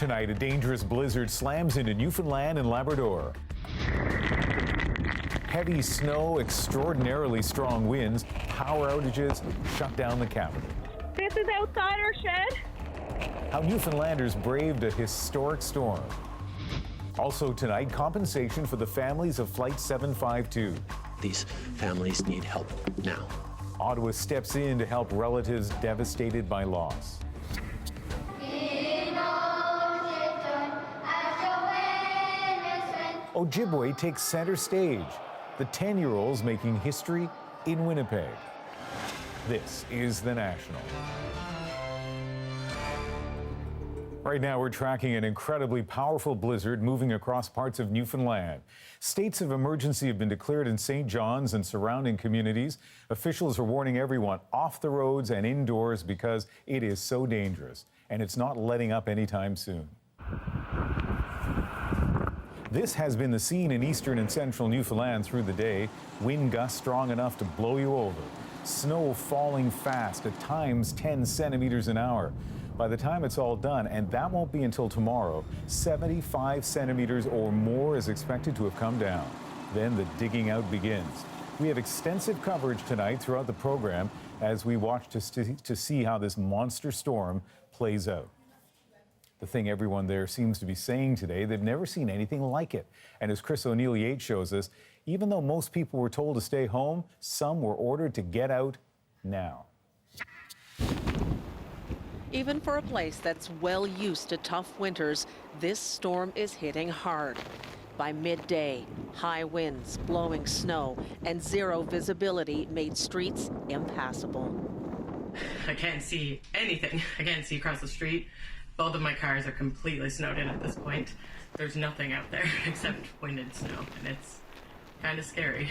Tonight, a dangerous blizzard slams into Newfoundland and Labrador. Heavy snow, extraordinarily strong winds, power outages shut down the capital. This is outside our shed. How Newfoundlanders braved a historic storm. Also tonight, compensation for the families of Flight 752. These families need help now. Ottawa steps in to help relatives devastated by loss. Ojibwe takes center stage. The 10-year-olds making history in Winnipeg. This is The National. Right now, we're tracking an incredibly powerful blizzard moving across parts of Newfoundland. States of emergency have been declared in St. John's and surrounding communities. Officials are warning everyone off the roads and indoors because it is so dangerous, and it's not letting up anytime soon. This has been the scene in eastern and central Newfoundland through the day. Wind gusts strong enough to blow you over. Snow falling fast, at times 10 centimeters an hour. By the time it's all done, and that won't be until tomorrow, 75 centimeters or more is expected to have come down. Then the digging out begins. We have extensive coverage tonight throughout the program as we watch to see how this monster storm plays out. The thing everyone there seems to be saying today, they've never seen anything like it. And as Chris O'Neill Yates shows us, even though most people were told to stay home, some were ordered to get out now. Even for a place that's well used to tough winters, this storm is hitting hard. By midday, high winds, blowing snow, and zero visibility made streets impassable. I can't see anything. I can't see across the street. Both of my cars are completely snowed in at this point. There's nothing out there except wind and snow, and it's kind of scary.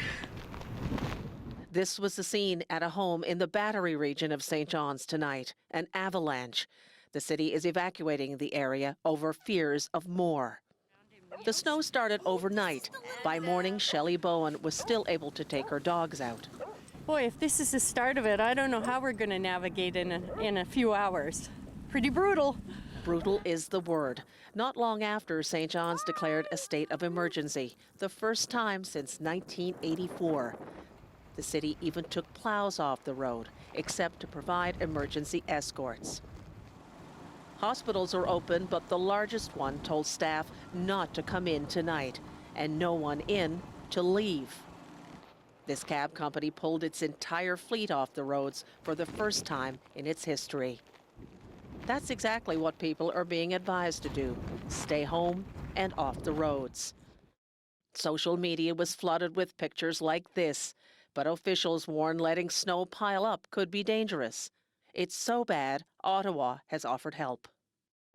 This was the scene at a home in the Battery region of St. John's tonight, an avalanche. The city is evacuating the area over fears of more. The snow started overnight. By morning, Shelley Bowen was still able to take her dogs out. Boy, if this is the start of it, I don't know how we're going to navigate in a few hours. Pretty brutal. Brutal is the word. Not long after, St. John's declared a state of emergency, the first time since 1984. The city even took plows off the road, except to provide emergency escorts. Hospitals are open, but the largest one told staff not to come in tonight, and no one in to leave. This cab company pulled its entire fleet off the roads for the first time in its history. That's exactly what people are being advised to do: stay home and off the roads. Social media was flooded with pictures like this, but officials warn letting snow pile up could be dangerous. It's so bad, Ottawa has offered help.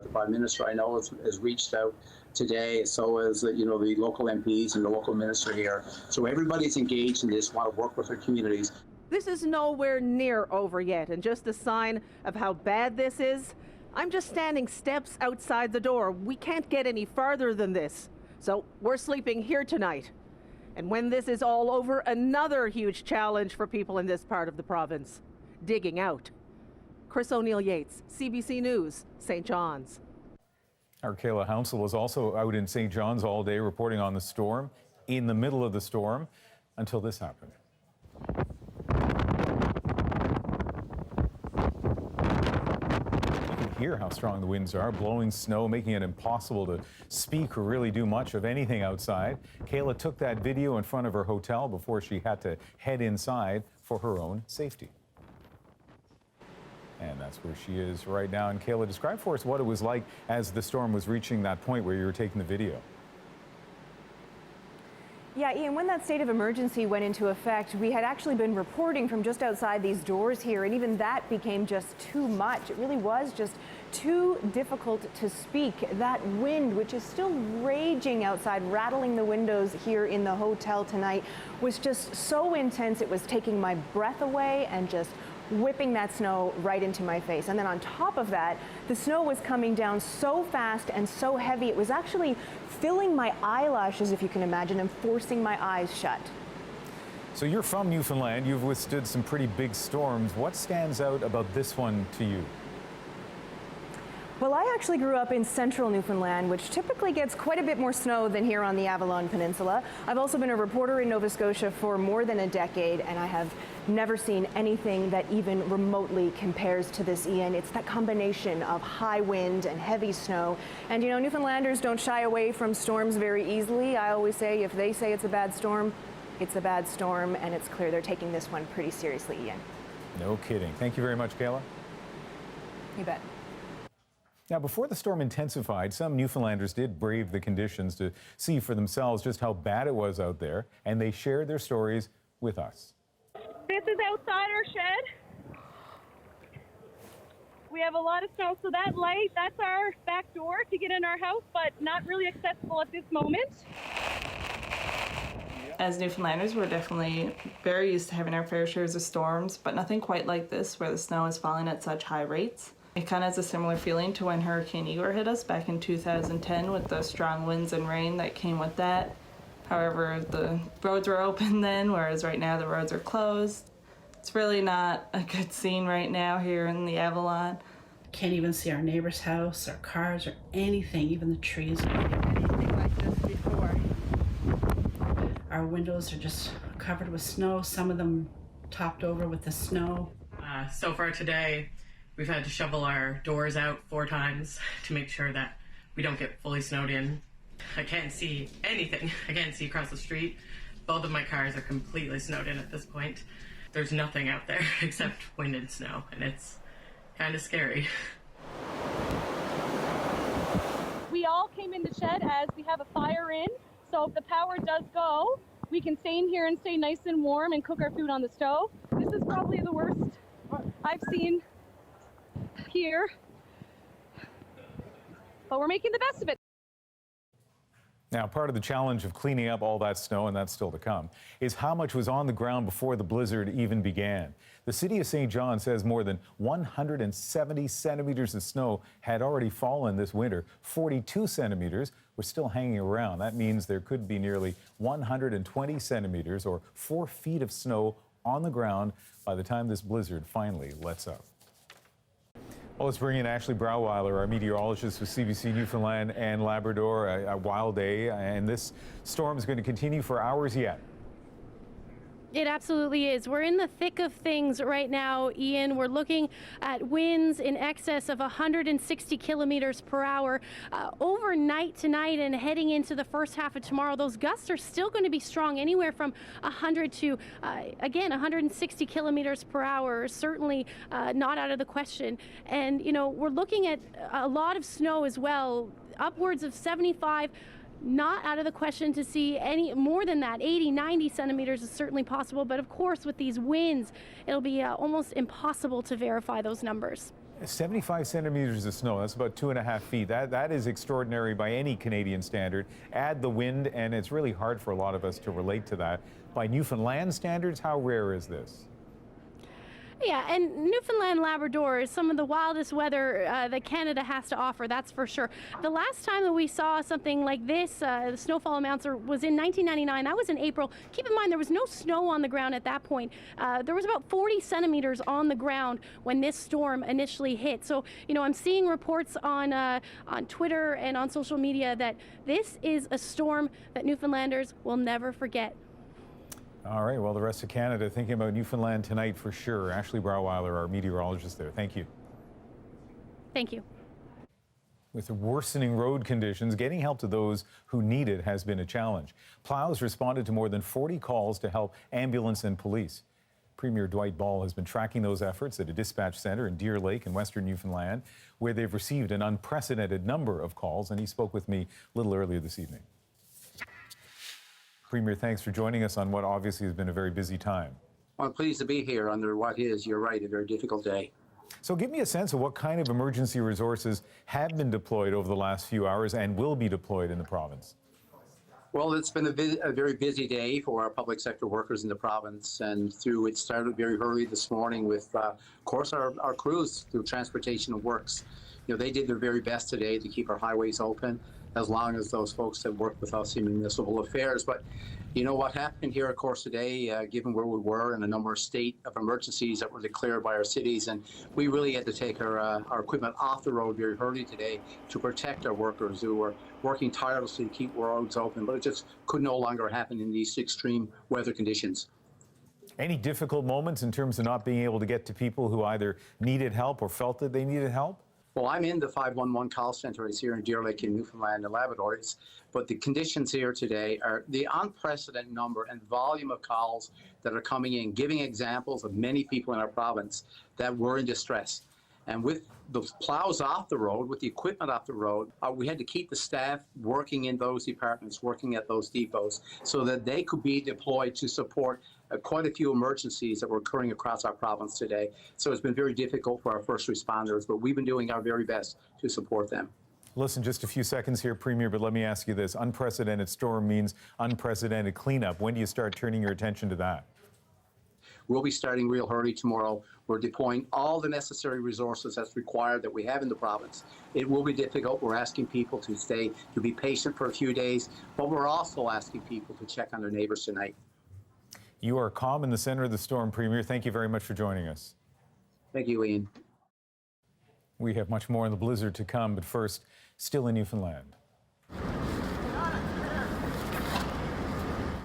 The Prime Minister, I know, has reached out today, so as the local MPs and the local minister here. So everybody's engaged in this, want to work with their communities. This is nowhere near over yet, and just a sign of how bad this is, I'm just standing steps outside the door. We can't get any farther than this, so we're sleeping here tonight. And when this is all over, another huge challenge for people in this part of the province: digging out. Chris O'Neill Yates, CBC News, St. John's. Our Kayla Hounsel was also out in St. John's all day reporting on the storm, in the middle of the storm, until this happened. Hear how strong the winds are, blowing snow, making it impossible to speak or really do much of anything outside. Kayla took that video in front of her hotel before she had to head inside for her own safety. And that's where she is right now. And Kayla, describe for us what it was like as the storm was reaching that point where you were taking the video. Yeah, Ian, when that state of emergency went into effect, we had actually been reporting from just outside these doors here, and even that became just too much. It really was just too difficult to speak. That wind, which is still raging outside, rattling the windows here in the hotel tonight, was just so intense. It was taking my breath away and just whipping that snow right into my face. And then on top of that, the snow was coming down so fast and so heavy, it was actually filling my eyelashes, if you can imagine, and forcing my eyes shut. So you're from Newfoundland, you've withstood some pretty big storms. What stands out about this one to you? Well, I actually grew up in central Newfoundland, which typically gets quite a bit more snow than here on the Avalon Peninsula. I've also been a reporter in Nova Scotia for more than a decade, and I have never seen anything that even remotely compares to this, Ian. It's that combination of high wind and heavy snow. And you know, Newfoundlanders don't shy away from storms very easily. I always say if they say it's a bad storm, it's a bad storm, and it's clear they're taking this one pretty seriously, Ian. No kidding. Thank you very much, Kayla. You bet. Now, before the storm intensified, some Newfoundlanders did brave the conditions to see for themselves just how bad it was out there, and they shared their stories with us. This is outside our shed. We have a lot of snow, so that light, that's our back door to get in our house, but not really accessible at this moment. As Newfoundlanders, we're definitely very used to having our fair shares of storms, but nothing quite like this where the snow is falling at such high rates. It kind of has a similar feeling to when Hurricane Igor hit us back in 2010 with the strong winds and rain that came with that. However, the roads were open then, whereas right now the roads are closed. It's really not a good scene right now here in the Avalon. Can't even see our neighbor's house, our cars, or anything, even the trees. Anything like this before. Our windows are just covered with snow, some of them topped over with the snow. So far today, we've had to shovel our doors out 4 times to make sure that we don't get fully snowed in. I can't see anything. I can't see across the street. Both of my cars are completely snowed in at this point. There's nothing out there except wind and snow, and it's kind of scary. We all came in the shed as we have a fire in, so if the power does go, we can stay in here and stay nice and warm and cook our food on the stove. This is probably the worst I've seen here, but we're making the best of it. Now, part of the challenge of cleaning up all that snow, and that's still to come, is how much was on the ground before the blizzard even began. The city of St. John says more than 170 centimeters of snow had already fallen this winter. 42 centimeters were still hanging around. That means there could be nearly 120 centimeters or 4 feet of snow on the ground by the time this blizzard finally lets up. Well, let's bring in Ashley Brauweiler, our meteorologist with CBC Newfoundland and Labrador. A wild day, and this storm is going to continue for hours yet. It absolutely is. We're in the thick of things right now, Ian. We're looking at winds in excess of 160 kilometers per hour. Overnight tonight and heading into the first half of tomorrow, those gusts are still going to be strong, anywhere from 100 to, again, 160 kilometers per hour. Certainly not out of the question. And, you know, we're looking at a lot of snow as well, upwards of 75. Not out of the question to see any more than that. 80, 90 centimeters is certainly possible, but of course with these winds, it'll be almost impossible to verify those numbers. 75 centimeters of snow, that's about 2.5 feet. That is extraordinary by any Canadian standard. Add the wind, and it's really hard for a lot of us to relate to that. By Newfoundland standards, how rare is this? Yeah, and Newfoundland and Labrador is some of the wildest weather that Canada has to offer, that's for sure. The last time that we saw something like this, the snowfall amounts was in 1999. That was in April. Keep in mind, there was no snow on the ground at that point. There was about 40 centimeters on the ground when this storm initially hit. So, you know, I'm seeing reports on Twitter and on social media that this is a storm that Newfoundlanders will never forget. All right, well, the rest of Canada thinking about Newfoundland tonight for sure. Ashley Brauweiler, our meteorologist there. Thank you. Thank you. With the worsening road conditions, getting help to those who need it has been a challenge. Plows responded to more than 40 calls to help ambulance and police. Premier Dwight Ball has been tracking those efforts at a dispatch center in Deer Lake in western Newfoundland, where they've received an unprecedented number of calls, and he spoke with me a little earlier this evening. Premier, thanks for joining us on what obviously has been a very busy time. Well, I'm pleased to be here under what is, you're right, a very difficult day. So give me a sense of what kind of emergency resources have been deployed over the last few hours and will be deployed in the province. Well, it's been a very busy day for our public sector workers in the province, and it started very early this morning with, of course, our crews through Transportation and Works. You know, they did their very best today to keep our highways open, as long as those folks that work with us in municipal affairs. But you know what happened here, of course, today, given where we were and the number of state of emergencies that were declared by our cities, and we really had to take our equipment off the road very early today to protect our workers who were working tirelessly to keep roads open, but it just could no longer happen in these extreme weather conditions. Any difficult moments in terms of not being able to get to people who either needed help or felt that they needed help? Well, I'm in the 511 call center. It's here in Deer Lake in Newfoundland and Labrador. But the conditions here today are the unprecedented number and volume of calls that are coming in, giving examples of many people in our province that were in distress. And with the plows off the road, with the equipment off the road, we had to keep the staff working in those departments, working at those depots, so that they could be deployed to support quite a few emergencies that were occurring across our province today. So it's been very difficult for our first responders, but we've been doing our very best to support them. Listen, just a few seconds here, Premier, but let me ask you this. Unprecedented storm means unprecedented cleanup. When do you start turning your attention to that? We'll be starting real early tomorrow. We're deploying all the necessary resources that's required that we have in the province. It will be difficult. We're asking people to be patient for a few days, but we're also asking people to check on their neighbors tonight. You are calm in the center of the storm, Premier. Thank you very much for joining us. Thank you, Ian. We have much more on the blizzard to come, but first, still in Newfoundland.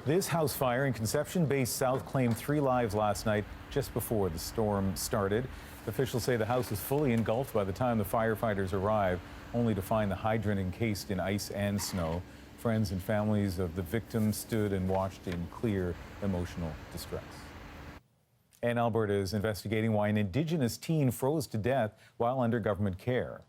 This house fire in Conception Bay South claimed 3 lives last night just before the storm started. Officials say the house was fully engulfed by the time the firefighters arrived, only to find the hydrant encased in ice and snow. Friends and families of the victims stood and watched in clear emotional distress. And Alberta is investigating why an Indigenous teen froze to death while under government care.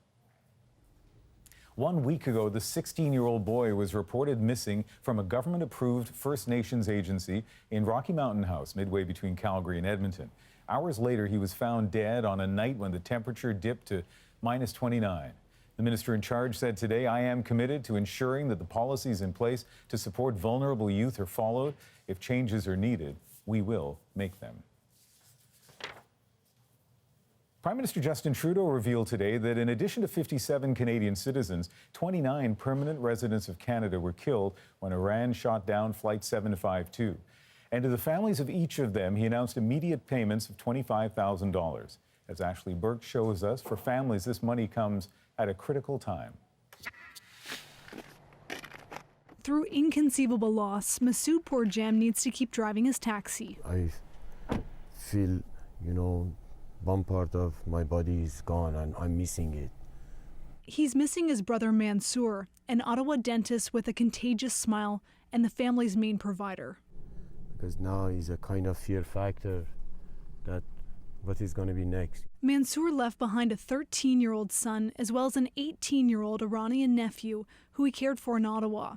1 week ago, the 16-year-old boy was reported missing from a government-approved First Nations agency in Rocky Mountain House, midway between Calgary and Edmonton. Hours later, he was found dead on a night when the temperature dipped to -29. The minister in charge said today, "I am committed to ensuring that the policies in place to support vulnerable youth are followed. If changes are needed, we will make them." Prime Minister Justin Trudeau revealed today that in addition to 57 Canadian citizens, 29 permanent residents of Canada were killed when Iran shot down Flight 752. And to the families of each of them, he announced immediate payments of $25,000. As Ashley Burke shows us, for families, this money comes at a critical time. Through inconceivable loss, Masood Pourjam needs to keep driving his taxi. I feel, one part of my body is gone and I'm missing it. He's missing his brother Mansour, an Ottawa dentist with a contagious smile and the family's main provider. Because now is a kind of fear factor that what is going to be next. Mansour left behind a 13-year-old son as well as an 18-year-old Iranian nephew who he cared for in Ottawa.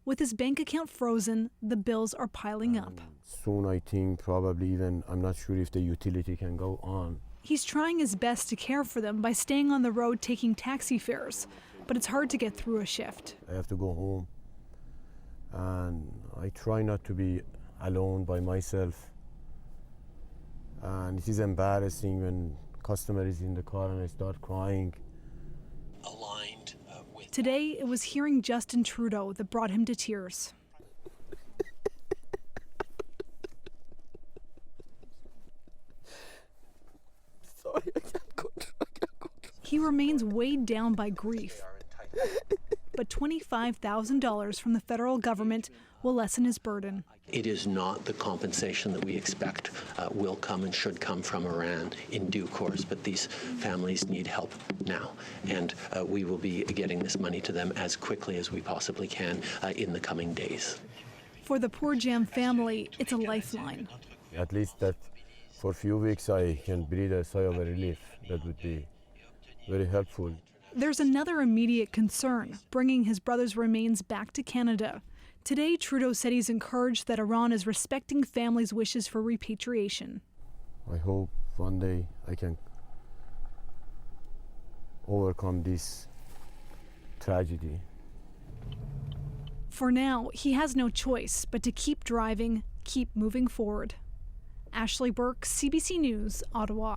With his bank account frozen, the bills are piling up. Soon I think probably even, I'm not sure if the utility can go on. He's trying his best to care for them by staying on the road taking taxi fares, but it's hard to get through a shift. I have to go home, and I try not to be alone by myself. And it is embarrassing when customer is in the car and I start crying. Aligned with. Today, it was hearing Justin Trudeau that brought him to tears. Sorry, I can't go. He remains weighed down by grief. But $25,000 from the federal government will lessen his burden. It is not the compensation that we expect will come and should come from Iran in due course, but these families need help now. And we will be getting this money to them as quickly as we possibly can in the coming days. For the Pourjam family, it's a lifeline. At least that for a few weeks I can breathe a sigh of relief. That would be very helpful. There's another immediate concern, bringing his brother's remains back to Canada. Today, Trudeau said he's encouraged that Iran is respecting families' wishes for repatriation. I hope one day I can overcome this tragedy. For now, he has no choice but to keep driving, keep moving forward. Ashley Burke, CBC News, Ottawa.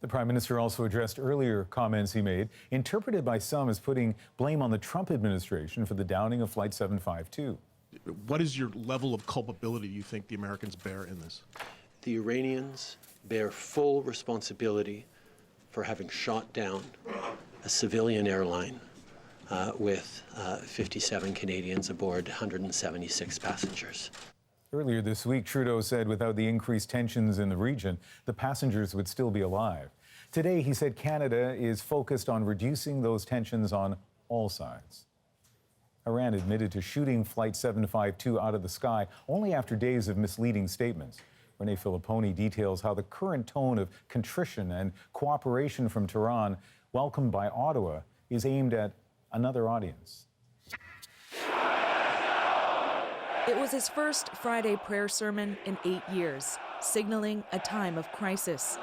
The Prime Minister also addressed earlier comments he made, interpreted by some as putting blame on the Trump administration for the downing of Flight 752. What is your level of culpability you think the Americans bear in this? The Iranians bear full responsibility for having shot down a civilian airline with 57 Canadians aboard, 176 passengers. Earlier this week, Trudeau said without the increased tensions in the region, the passengers would still be alive. Today, he said Canada is focused on reducing those tensions on all sides. Iran admitted to shooting Flight 752 out of the sky only after days of misleading statements. Renee Filipponi details how the current tone of contrition and cooperation from Tehran, welcomed by Ottawa, is aimed at another audience. It was his first Friday prayer sermon in 8 years, signaling a time of crisis.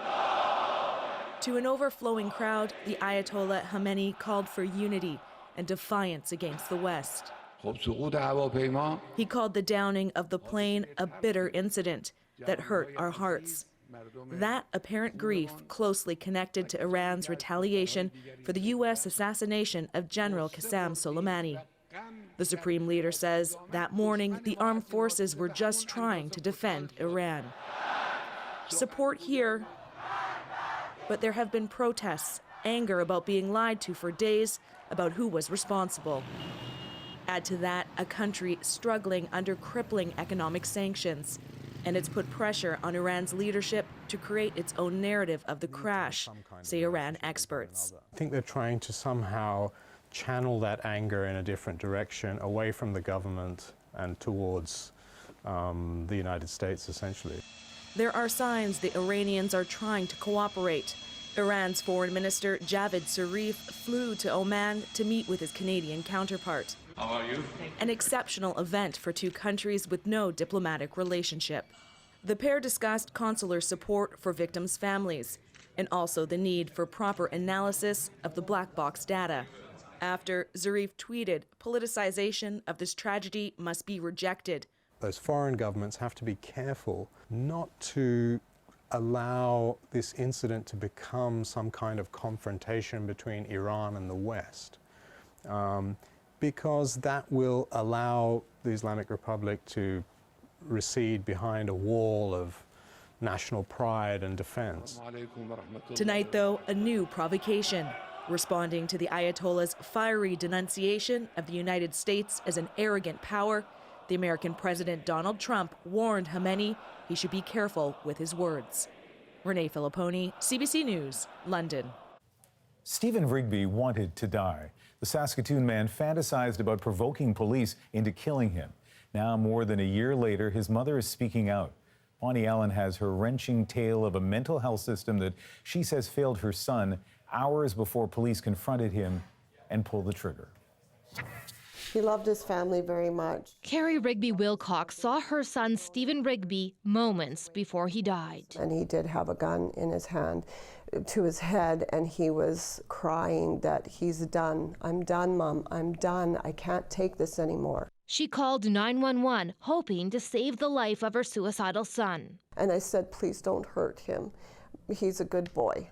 To an overflowing crowd, the Ayatollah Khamenei called for unity and defiance against the West. He called the downing of the plane a bitter incident that hurt our hearts. That apparent grief closely connected to Iran's retaliation for the U.S. assassination of General Qasem Soleimani. The Supreme Leader says that morning the armed forces were just trying to defend Iran. Support here, but there have been protests, anger about being lied to for days about who was responsible. Add to that a country struggling under crippling economic sanctions, and it's put pressure on Iran's leadership to create its own narrative of the crash, say Iran experts. I think they're trying to somehow channel that anger in a different direction, away from the government and towards the United States, essentially. There are signs the Iranians are trying to cooperate. Iran's Foreign Minister Javad Zarif flew to Oman to meet with his Canadian counterpart. How are you? An exceptional event for two countries with no diplomatic relationship. The pair discussed consular support for victims' families and also the need for proper analysis of the black box data. After, Zarif tweeted, "Politicization of this tragedy must be rejected." Those foreign governments have to be careful not to allow this incident to become some kind of confrontation between Iran and the West, because that will allow the Islamic Republic to recede behind a wall of national pride and defense. Tonight, though, a new provocation. Responding to the Ayatollah's fiery denunciation of the United States as an arrogant power, the American President Donald Trump warned Khamenei he should be careful with his words. Renee Filipponi, CBC News, London. Stephen Rigby wanted to die. The Saskatoon man fantasized about provoking police into killing him. Now, more than a year later, his mother is speaking out. Bonnie Allen has her wrenching tale of a mental health system that she says failed her son hours before police confronted him and pulled the trigger. He loved his family very much. Carrie Rigby Wilcox saw her son Stephen Rigby moments before he died. And he did have a gun in his hand to his head, and he was crying that he's done. I'm done, Mom. I'm done. I can't take this anymore. She called 911, hoping to save the life of her suicidal son. And I said, please don't hurt him. He's a good boy.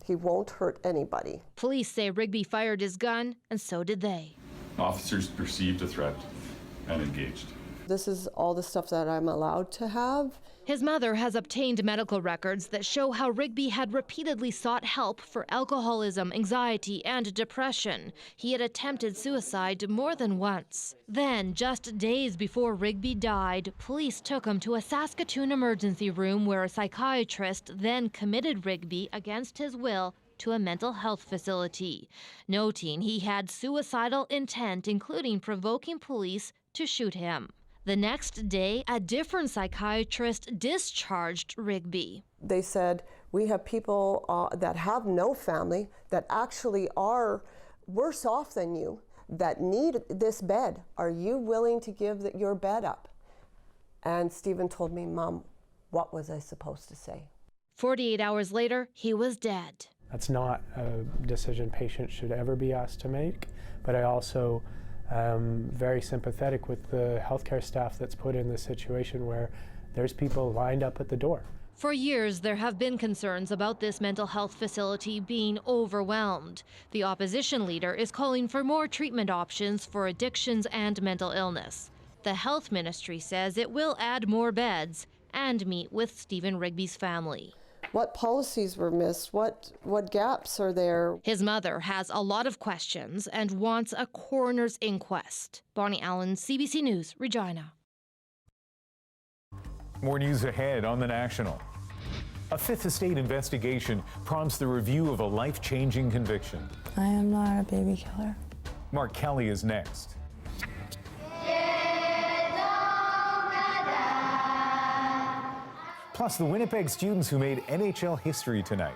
He won't hurt anybody. Police say Rigby fired his gun, and so did they. Officers perceived a threat and engaged. This is all the stuff that I'm allowed to have. His mother has obtained medical records that show how Rigby had repeatedly sought help for alcoholism, anxiety, and depression. He had attempted suicide more than once. Then, just days before Rigby died, police took him to a Saskatoon emergency room where a psychiatrist then committed Rigby against his will to a mental health facility, noting he had suicidal intent, including provoking police to shoot him. The next day, a different psychiatrist discharged Rigby. They said, we have people that have no family, that actually are worse off than you, that need this bed. Are you willing to give your bed up? And Stephen told me, Mom, what was I supposed to say? 48 hours later, he was dead. That's not a decision patients should ever be asked to make, but I also very sympathetic with the healthcare staff that's put in this situation where there's people lined up at the door. For years, there have been concerns about this mental health facility being overwhelmed. The opposition leader is calling for more treatment options for addictions and mental illness. The health ministry says it will add more beds and meet with Stephen Rigby's family. What policies were missed? What gaps are there? His mother has a lot of questions and wants a coroner's inquest. Bonnie Allen, CBC News, Regina. More news ahead on The National. A Fifth Estate investigation prompts the review of a life-changing conviction. I am not a baby killer. Mark Kelly is next. Plus, the Winnipeg students who made NHL history tonight.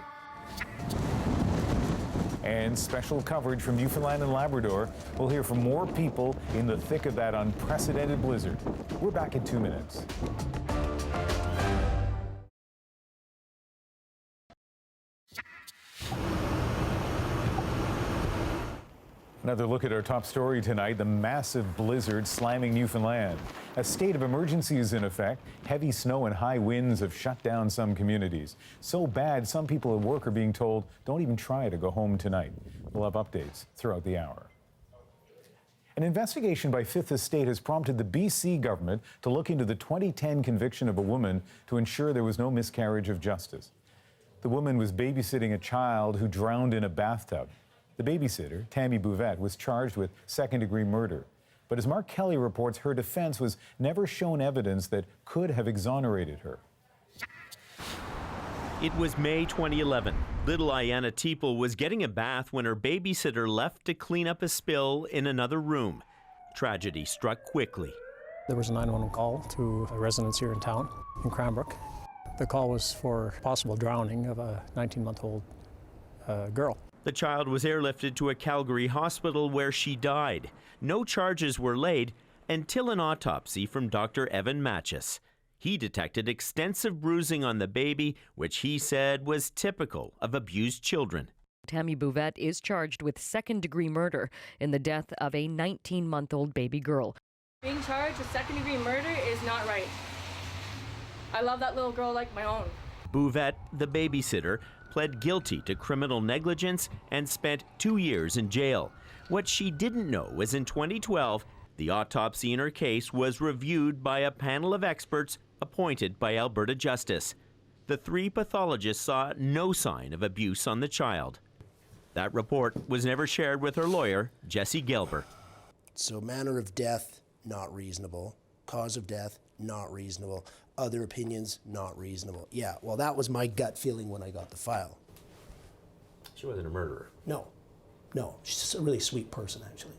And special coverage from Newfoundland and Labrador. We'll hear from more people in the thick of that unprecedented blizzard. We're back in 2 minutes. Another look at our top story tonight, the massive blizzard slamming Newfoundland. A state of emergency is in effect. Heavy snow and high winds have shut down some communities. So bad, some people at work are being told, don't even try to go home tonight. We'll have updates throughout the hour. An investigation by Fifth Estate has prompted the BC government to look into the 2010 conviction of a woman to ensure there was no miscarriage of justice. The woman was babysitting a child who drowned in a bathtub. The babysitter, Tammy Bouvette, was charged with second-degree murder. But as Mark Kelly reports, her defense was never shown evidence that could have exonerated her. It was May 2011. Little Ayanna Teeple was getting a bath when her babysitter left to clean up a spill in another room. Tragedy struck quickly. There was a 911 call to a residence here in town, in Cranbrook. The call was for possible drowning of a 19-month-old girl. The child was airlifted to a Calgary hospital where she died. No charges were laid until an autopsy from Dr. Evan Matchis. He detected extensive bruising on the baby, which he said was typical of abused children. Tammy Bouvette is charged with second-degree murder in the death of a 19-month-old baby girl. Being charged with second-degree murder is not right. I love that little girl like my own. Bouvette, the babysitter, pled guilty to criminal negligence and spent 2 years in jail. What she didn't know was in 2012, the autopsy in her case was reviewed by a panel of experts appointed by Alberta Justice. The 3 pathologists saw no sign of abuse on the child. That report was never shared with her lawyer, Jesse Gelber. So manner of death, not reasonable. Cause of death, not reasonable. Other opinions, not reasonable. Yeah, well, that was my gut feeling when I got the file. She wasn't a murderer. No, she's just a really sweet person, actually.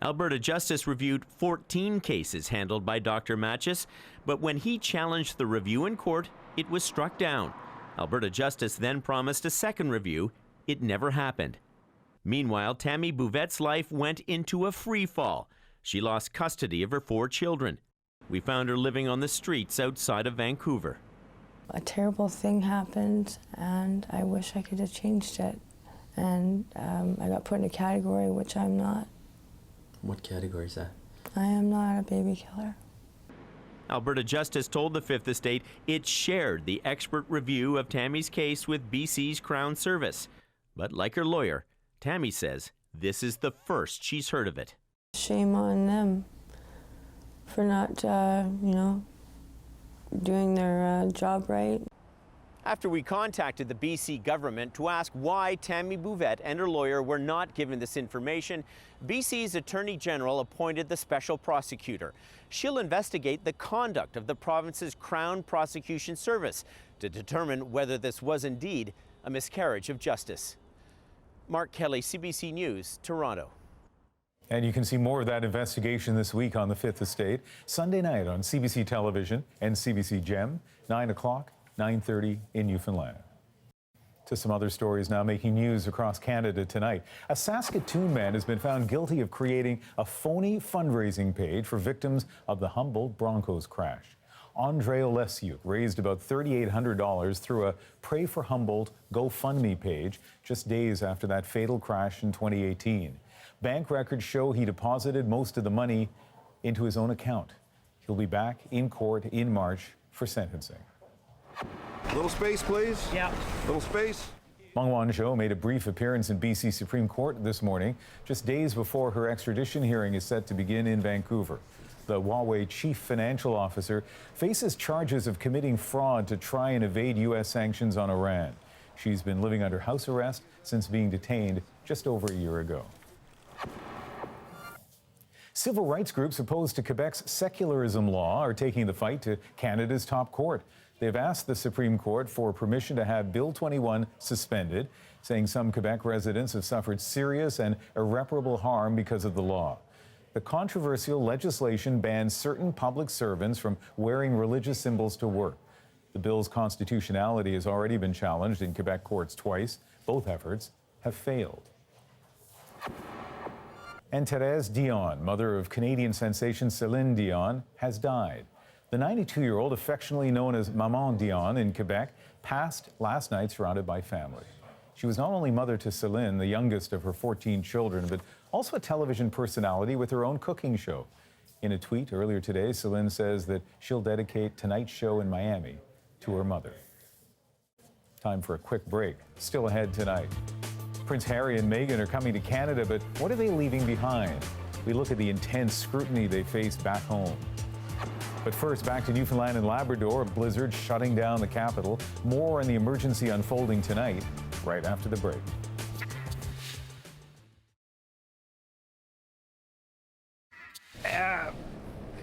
Alberta Justice reviewed 14 cases handled by Dr. Matchis, but when he challenged the review in court, it was struck down. Alberta Justice then promised a second review. It never happened. Meanwhile, Tammy Bouvette's life went into a free fall. She lost custody of her 4 children. We found her living on the streets outside of Vancouver. A terrible thing happened, and I wish I could have changed it. And I got put in a category which I'm not. What category is that? I am not a baby killer. Alberta Justice told the Fifth Estate it shared the expert review of Tammy's case with BC's Crown Service. But like her lawyer, Tammy says this is the first she's heard of it. Shame on them for not, doing their job right. After we contacted the BC government to ask why Tammy Bouvette and her lawyer were not given this information, BC's Attorney General appointed the special prosecutor. She'll investigate the conduct of the province's Crown Prosecution Service to determine whether this was indeed a miscarriage of justice. Mark Kelly, CBC News, Toronto. And you can see more of that investigation this week on the Fifth Estate, Sunday night on CBC Television and CBC Gem, 9 o'clock, 9:30 in Newfoundland. To some other stories now making news across Canada tonight. A Saskatoon man has been found guilty of creating a phony fundraising page for victims of the Humboldt Broncos crash. Andre Olesiuk raised about $3,800 through a Pray for Humboldt GoFundMe page just days after that fatal crash in 2018. Bank records show he deposited most of the money into his own account. He'll be back in court in March for sentencing. Little space, please. Yeah. Little space. Meng Wanzhou made a brief appearance in BC Supreme Court this morning, just days before her extradition hearing is set to begin in Vancouver. The Huawei chief financial officer faces charges of committing fraud to try and evade U.S. sanctions on Iran. She's been living under house arrest since being detained just over a year ago. Civil rights groups opposed to Quebec's secularism law are taking the fight to Canada's top court. They've asked the Supreme Court for permission to have Bill 21 suspended, saying some Quebec residents have suffered serious and irreparable harm because of the law. The controversial legislation bans certain public servants from wearing religious symbols to work. The bill's constitutionality has already been challenged in Quebec courts twice. Both efforts have failed. And Thérèse Dion, mother of Canadian sensation Céline Dion, has died. The 92-year-old, affectionately known as Maman Dion in Quebec, passed last night surrounded by family. She was not only mother to Céline, the youngest of her 14 children, but also a television personality with her own cooking show. In a tweet earlier today, Céline says that she'll dedicate tonight's show in Miami to her mother. Time for a quick break. Still ahead tonight. Prince Harry and Meghan are coming to Canada, but what are they leaving behind? We look at the intense scrutiny they face back home. But first, back to Newfoundland and Labrador, a blizzard shutting down the capital. More on the emergency unfolding tonight, right after the break.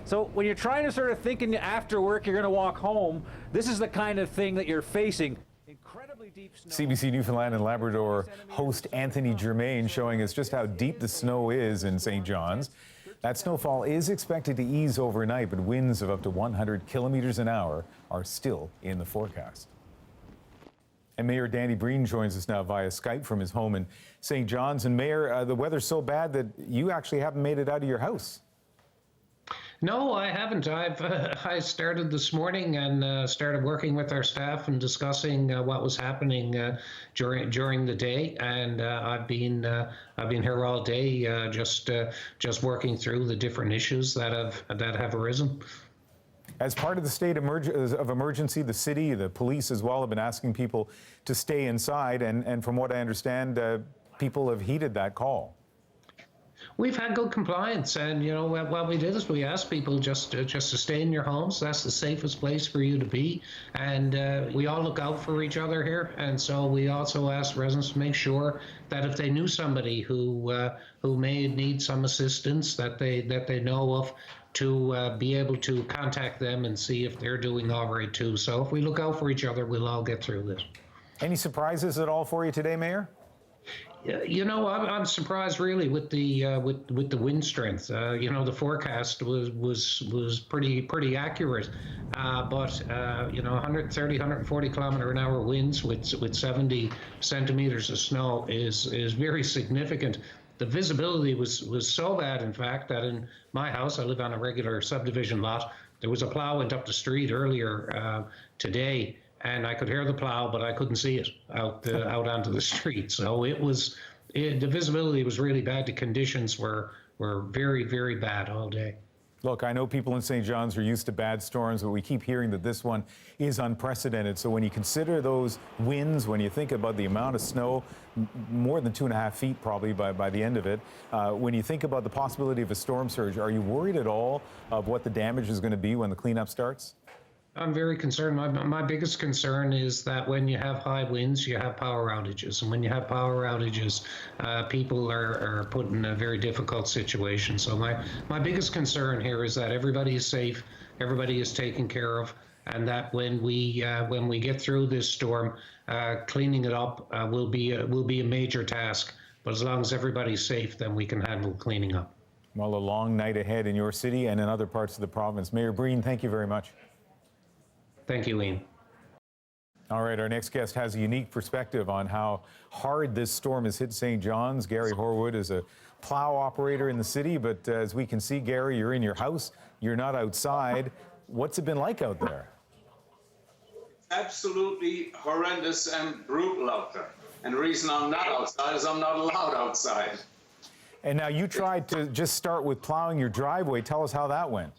So when you're trying to sort of thinking after work you're going to walk home, this is the kind of thing that you're facing. Incredibly deep snow. CBC Newfoundland and Labrador host Anthony Germain showing us just how deep the snow is in St. John's. That snowfall is expected to ease overnight, but winds of up to 100 kilometers an hour are still in the forecast. And Mayor Danny Breen joins us now via Skype from his home in St. John's. And Mayor, the weather's so bad that you actually haven't made it out of your house. No, I haven't. I started this morning and started working with our staff and discussing what was happening during the day, and I've been here all day just working through the different issues that have arisen. As part of the state of emergency, the city, the police as well have been asking people to stay inside, and from what I understand, people have heeded that call. We've had good compliance, and you know what we did is we asked people just to stay in your homes. That's the safest place for you to be, and we all look out for each other here. And so we also asked residents to make sure that if they knew somebody who may need some assistance that they know of, to be able to contact them and see if they're doing all right too. So if we look out for each other, we'll all get through this. Any surprises at all for you today, Mayor? You know, I'm surprised really with the wind strength. You know, the forecast was pretty accurate, but you know, 130, 140 kilometer an hour winds with 70 centimeters of snow is very significant. The visibility was so bad, in fact, that in my house, I live on a regular subdivision lot. There was a plow went up the street earlier today, and I could hear the plow, but I couldn't see it out onto the street. So the visibility was really bad. The conditions were very, very bad all day. Look, I know people in St. John's are used to bad storms, but we keep hearing that this one is unprecedented. So when you consider those winds, when you think about the amount of snow, more than 2.5 feet probably by the end of it, when you think about the possibility of a storm surge, are you worried at all of what the damage is going to be when the cleanup starts? I'm very concerned. My biggest concern is that when you have high winds, you have power outages. And when you have power outages, people are put in a very difficult situation. So my biggest concern here is that everybody is safe, everybody is taken care of, and that when we get through this storm, cleaning it up will be a major task. But as long as everybody's safe, then we can handle cleaning up. Well, a long night ahead in your city and in other parts of the province. Mayor Breen, thank you very much. Thank you, Ian. All right, our next guest has a unique perspective on how hard this storm has hit St. John's. Gary Horwood is a plow operator in the city, but as we can see, Gary, you're in your house, you're not outside. What's it been like out there? Absolutely horrendous and brutal out there. And the reason I'm not outside is I'm not allowed outside. And now you tried to just start with plowing your driveway. Tell us how that went.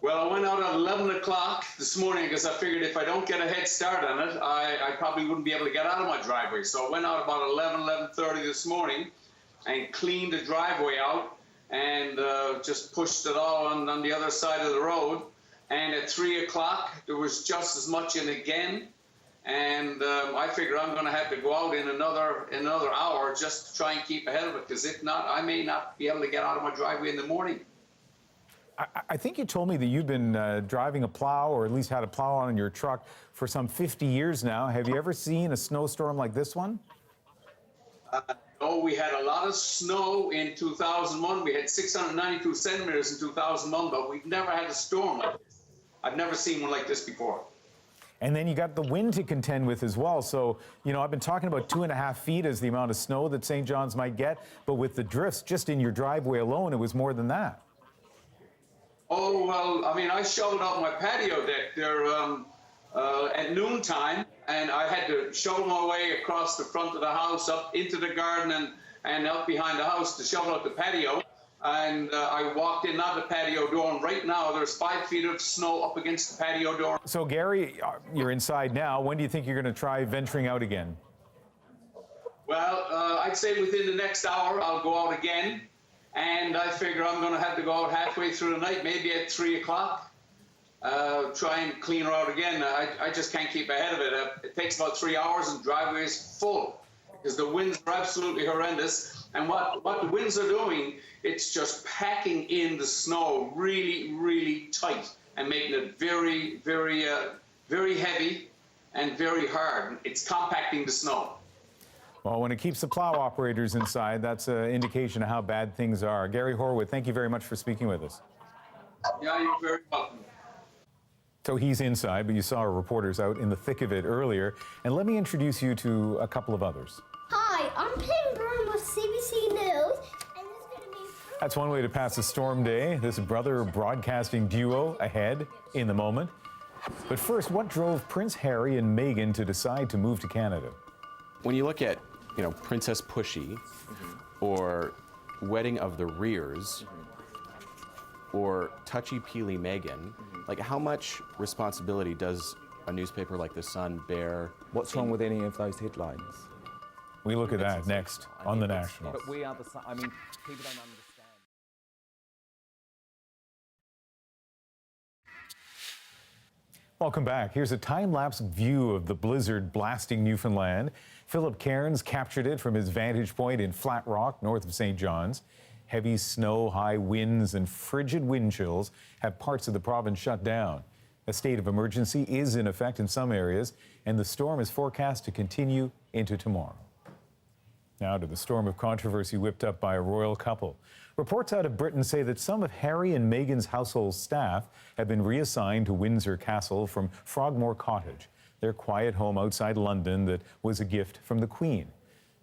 Well, I went out at 11 o'clock this morning because I figured if I don't get a head start on it, I probably wouldn't be able to get out of my driveway. So I went out about 11:30 this morning and cleaned the driveway out and just pushed it all on the other side of the road. And at 3 o'clock, there was just as much in again. And I figure I'm going to have to go out in another hour just to try and keep ahead of it, because if not, I may not be able to get out of my driveway in the morning. I think you told me that you've been driving a plow, or at least had a plow on your truck, for some 50 years now. Have you ever seen a snowstorm like this one? No, we had a lot of snow in 2001. We had 692 centimeters in 2001, but we've never had a storm like this. I've never seen one like this before. And then you got the wind to contend with as well. So, you know, I've been talking about 2.5 feet as the amount of snow that St. John's might get, but with the drifts just in your driveway alone, it was more than that. Oh, well, I mean, I shoveled out my patio deck there at noontime, and I had to shovel my way across the front of the house, up into the garden and out behind the house to shovel out the patio. And I walked in out the patio door, and right now there's 5 feet of snow up against the patio door. So, Gary, you're inside now. When do you think you're going to try venturing out again? Well, I'd say within the next hour I'll go out again. And I figure I'm going to have to go out halfway through the night, maybe at 3 o'clock, try and clean her out again. I just can't keep ahead of it. It takes about 3 hours, and the driveway is full because the winds are absolutely horrendous. And what the winds are doing, it's just packing in the snow really, really tight and making it very, very, very heavy and very hard. It's compacting the snow. Well, when it keeps the plow operators inside, that's an indication of how bad things are. Gary Horwood, thank you very much for speaking with us. Yeah, you're very welcome. So he's inside, but you saw our reporters out in the thick of it earlier. And let me introduce you to a couple of others. Hi, I'm Pam Broom with CBC News, and this is going to be... That's one way to pass a storm day. This brother broadcasting duo ahead in the moment. But first, what drove Prince Harry and Meghan to decide to move to Canada? When you look at, you know, Princess Pushy, or Wedding of the Rears, or Touchy-Peely Meghan, like, how much responsibility does a newspaper like The Sun bear? What's wrong with any of those headlines? We look at that next on The National. But we are I mean, people don't understand. Welcome back. Here's a time-lapse view of the blizzard blasting Newfoundland. Philip Cairns captured it from his vantage point in Flat Rock, north of St. John's. Heavy snow, high winds, and frigid wind chills have parts of the province shut down. A state of emergency is in effect in some areas, and the storm is forecast to continue into tomorrow. Now to the storm of controversy whipped up by a royal couple. Reports out of Britain say that some of Harry and Meghan's household staff have been reassigned to Windsor Castle from Frogmore Cottage, their quiet home outside London that was a gift from the Queen.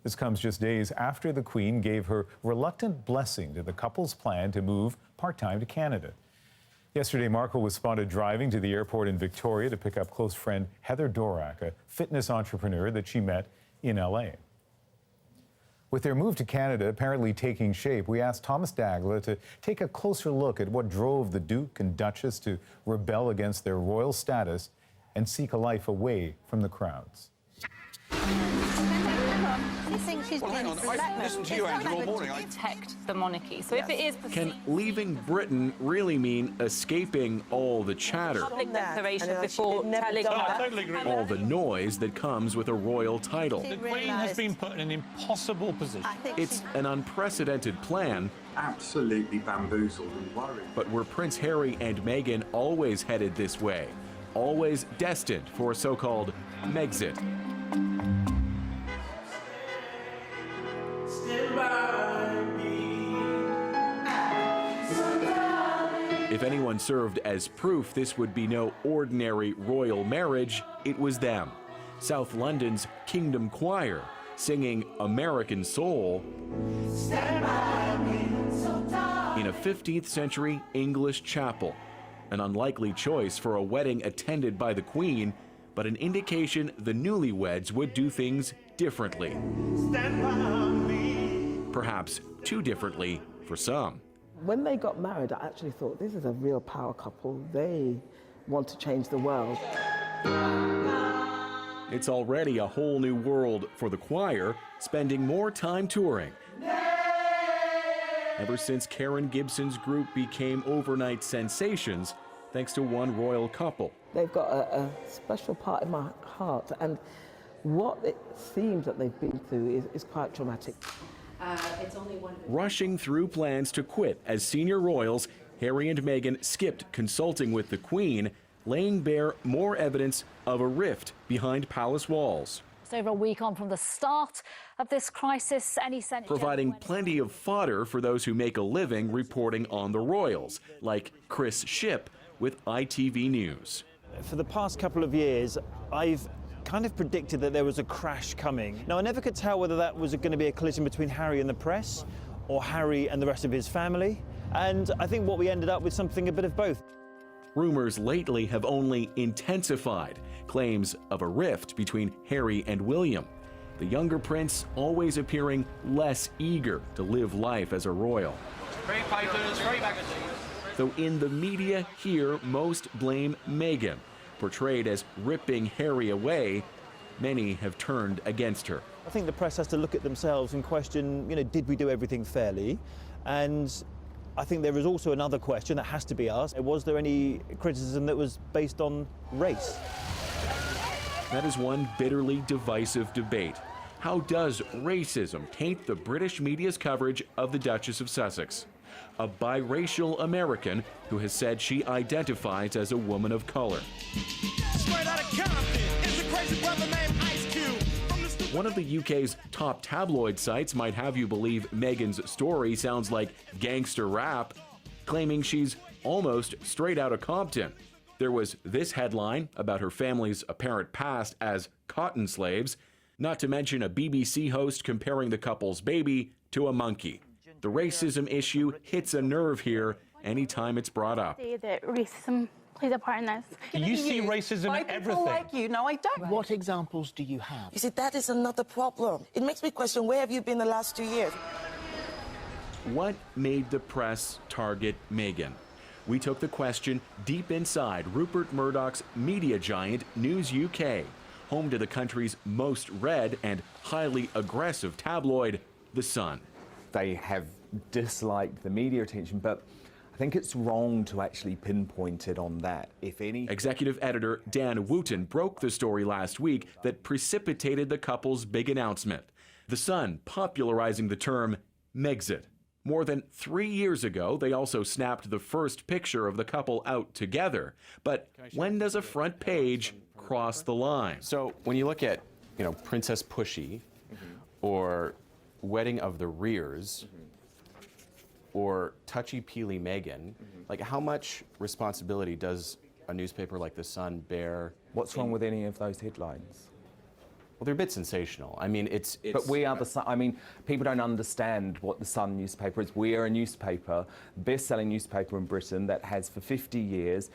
This comes just days after the Queen gave her reluctant blessing to the couple's plan to move part-time to Canada. Yesterday, Markle was spotted driving to the airport in Victoria to pick up close friend Heather Dorak, a fitness entrepreneur that she met in LA. With their move to Canada apparently taking shape, we asked Thomas Dagla to take a closer look at what drove the Duke and Duchess to rebel against their royal status and seek a life away from the crowds. I think she's hang on. I've listened to you, Andrew, all morning. Protect the monarchy. So if it is perceived... Can leaving Britain really mean escaping all the chatter? Public declaration before telling I totally agree. All the noise that comes with a royal title. The Queen has been put in an impossible position. It's an unprecedented plan. Absolutely bamboozled and worried. But were Prince Harry and Meghan always headed this way? Always destined for a so-called Megxit? If anyone served as proof this would be no ordinary royal marriage, it was them. South London's Kingdom Choir, singing American Soul in a 15th century English chapel. An unlikely choice for a wedding attended by the Queen, but an indication the newlyweds would do things differently. perhaps too differently for some. When they got married, I actually thought, this is a real power couple. They want to change the world. It's already a whole new world for the choir, spending more time touring. Ever since Karen Gibson's group became overnight sensations, thanks to one royal couple. They've got a special part in my heart, and what it seems that they've been through is quite traumatic. It's only one. Rushing through plans to quit as senior royals, Harry and Meghan skipped consulting with the Queen, laying bare more evidence of a rift behind palace walls. It's over a week on from the start of this crisis. Providing plenty of fodder for those who make a living reporting on the royals, like Chris Shipp with ITV News. For the past couple of years, I've kind of predicted that there was a crash coming. Now, I never could tell whether that was going to be a collision between Harry and the press, or Harry and the rest of his family. And I think what we ended up with something a bit of both. Rumors lately have only intensified claims of a rift between Harry and William, the younger prince always appearing less eager to live life as a royal. Great fighters, great magazines. Though in the media here, most blame Meghan. Portrayed as ripping Harry away, many have turned against her. I think the press has to look at themselves and question, did we do everything fairly? And I think there is also another question that has to be asked. Was there any criticism that was based on race? That is one bitterly divisive debate. How does racism taint the British media's coverage of the Duchess of Sussex? A biracial American who has said she identifies as a woman of color. One of the UK's top tabloid sites might have you believe Meghan's story sounds like gangster rap, claiming she's almost straight out of Compton. There was this headline about her family's apparent past as cotton slaves, not to mention a BBC host comparing the couple's baby to a monkey. The racism issue hits a nerve here anytime it's brought up. That racism plays a part in this. You see racism in everything. Like you. No, I don't. What examples do you have? You see, that is another problem. It makes me question, where have you been the last 2 years? What made the press target Meghan? We took the question deep inside Rupert Murdoch's media giant, News UK, home to the country's most read and highly aggressive tabloid, The Sun. They have disliked the media attention, but I think it's wrong to actually pinpoint it on that. If any. Executive editor Dan Wooten broke the story last week that precipitated the couple's big announcement. The Sun popularizing the term Megxit. More than 3 years ago, they also snapped the first picture of the couple out together. But when does a front page cross the line? So when you look at, Princess Pushy, or Wedding of the Rears, or touchy-peely Meghan, like how much responsibility does a newspaper like The Sun bear? What's wrong with any of those headlines? Well, they're a bit sensational. I mean, it's But we are the Sun. I mean, people don't understand what the Sun newspaper is. We are a newspaper, best-selling newspaper in Britain that has for 50 years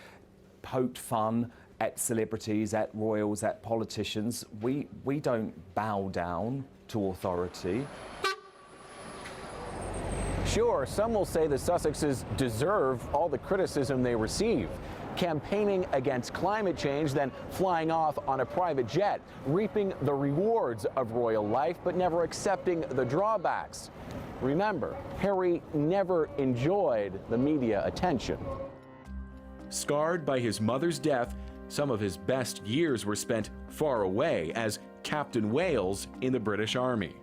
poked fun at celebrities, at royals, at politicians. We don't bow down to authority. Sure, some will say the Sussexes deserve all the criticism they receive. Campaigning against climate change, then flying off on a private jet, reaping the rewards of royal life, but never accepting the drawbacks. Remember, Harry never enjoyed the media attention. Scarred by his mother's death, some of his best years were spent far away as Captain Wales in the British Army.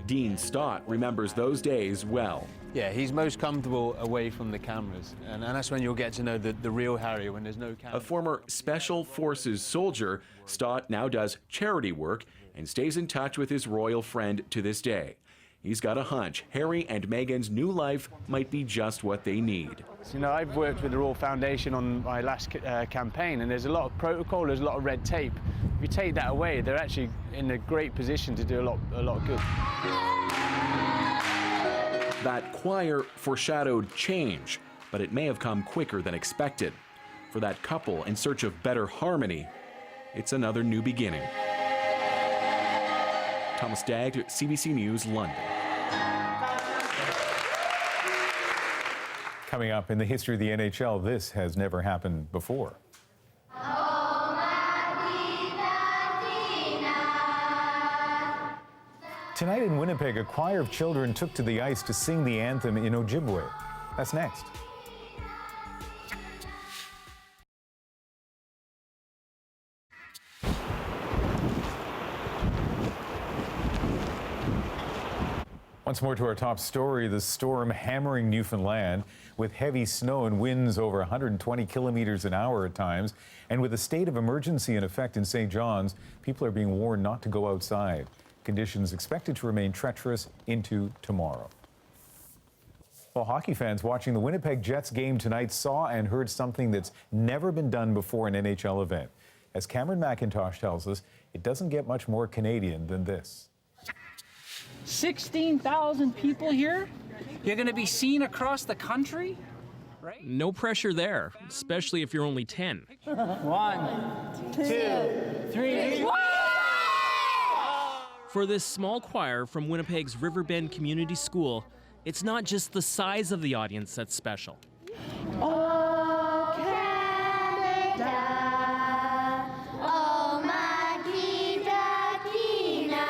Dean Stott remembers those days well. Yeah, he's most comfortable away from the cameras, and that's when you'll get to know the real Harry, when there's no camera. A former Special Forces soldier, Stott now does charity work and stays in touch with his royal friend to this day. He's got a hunch Harry and Meghan's new life might be just what they need. So, I've worked with the Royal Foundation on my last campaign, and there's a lot of protocol, there's a lot of red tape. If you take that away, they're actually in a great position to do a lot of good. That choir foreshadowed change, but it may have come quicker than expected. For that couple in search of better harmony, it's another new beginning. Thomas Dagg, CBC News, London. Coming up in the history of the NHL, this has never happened before. Tonight in Winnipeg, a choir of children took to the ice to sing the anthem in Ojibwe. That's next. Once more to our top story, the storm hammering Newfoundland with heavy snow and winds over 120 kilometers an hour at times. And with a state of emergency in effect in St. John's, people are being warned not to go outside. Conditions expected to remain treacherous into tomorrow. Well, hockey fans watching the Winnipeg Jets game tonight saw and heard something that's never been done before in an NHL event. As Cameron McIntosh tells us, it doesn't get much more Canadian than this. 16,000 people here? You're going to be seen across the country? Right? No pressure there, especially if you're only 10. 1, 2, 3. For this small choir from Winnipeg's Riverbend Community School, it's not just the size of the audience that's special. Oh, Canada, oh, Magidakina.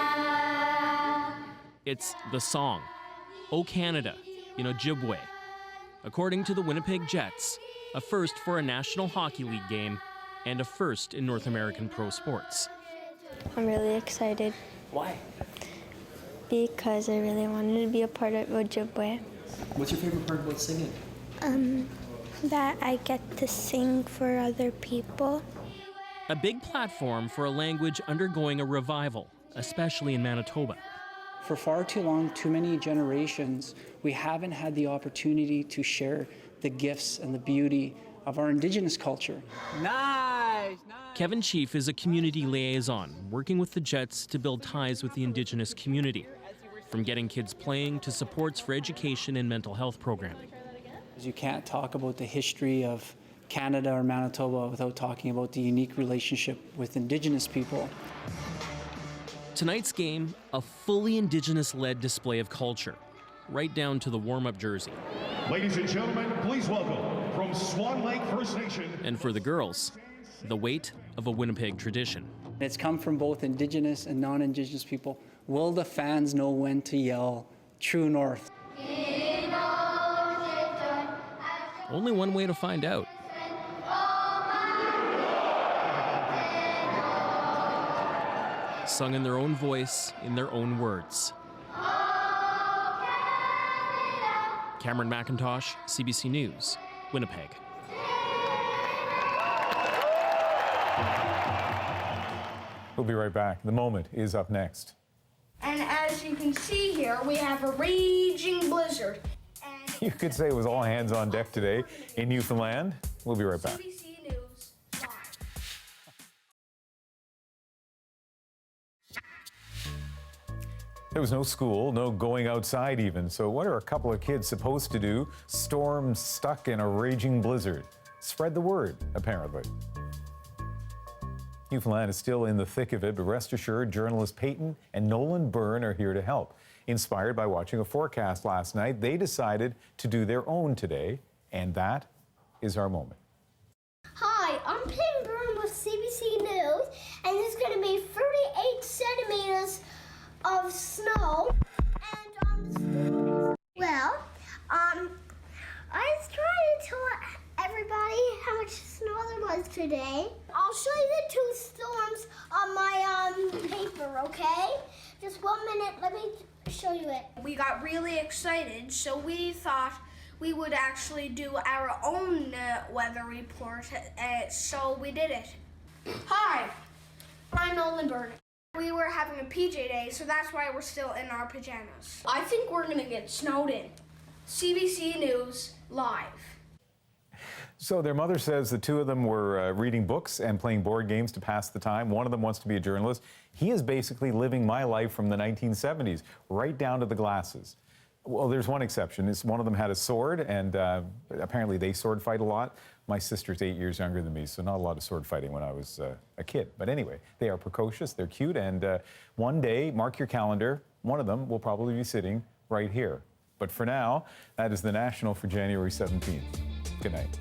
It's the song, O Canada, in Ojibwe. According to the Winnipeg Jets, a first for a National Hockey League game and a first in North American pro sports. I'm really excited. Why? Because I really wanted to be a part of Ojibwe. What's your favorite part about singing? That I get to sing for other people. A big platform for a language undergoing a revival, especially in Manitoba. For far too long, too many generations, we haven't had the opportunity to share the gifts and the beauty of our Indigenous culture. Nice! Kevin Chief is a community liaison, working with the Jets to build ties with the Indigenous community, from getting kids playing to supports for education and mental health programming. You can't talk about the history of Canada or Manitoba without talking about the unique relationship with Indigenous people. Tonight's game, a fully Indigenous-led display of culture, right down to the warm-up jersey. Ladies and gentlemen, please welcome from Swan Lake First Nation. And for the girls, the weight of a Winnipeg tradition. It's come from both Indigenous and non-Indigenous people. Will the fans know when to yell True North? Only one way to find out. Sung in their own voice, in their own words. Cameron McIntosh, CBC News, Winnipeg. We'll be right back. The Moment is up next. And as you can see here, we have a raging blizzard. You could say it was all hands on deck today in Newfoundland. We'll be right back. CBC News Live. There was no school, no going outside even. So what are a couple of kids supposed to do? Storm stuck in a raging blizzard. Spread the word, apparently. Newfoundland is still in the thick of it, but rest assured, journalists Peyton and Nolan Byrne are here to help. Inspired by watching a forecast last night, they decided to do their own today, and that is our moment. Hi, I'm Peyton Byrne with CBC News, and there's going to be 38 centimeters of snow. And I was trying to tell everybody how much snow there was today. I'll show you the two storms on my paper, okay? Just 1 minute, let me show you it. We got really excited, so we thought we would actually do our own weather report, so we did it. Hi, I'm Nolan Byrne. We were having a PJ day, so that's why we're still in our pajamas. I think we're gonna get snowed in. CBC News Live. So their mother says the two of them were reading books and playing board games to pass the time. One of them wants to be a journalist. He is basically living my life from the 1970s, right down to the glasses. Well, there's one exception. One of them had a sword, and apparently they sword fight a lot. My sister's 8 years younger than me, so not a lot of sword fighting when I was a kid. But anyway, they are precocious, they're cute, and one day, mark your calendar, one of them will probably be sitting right here. But for now, that is the National for January 17th. Good night.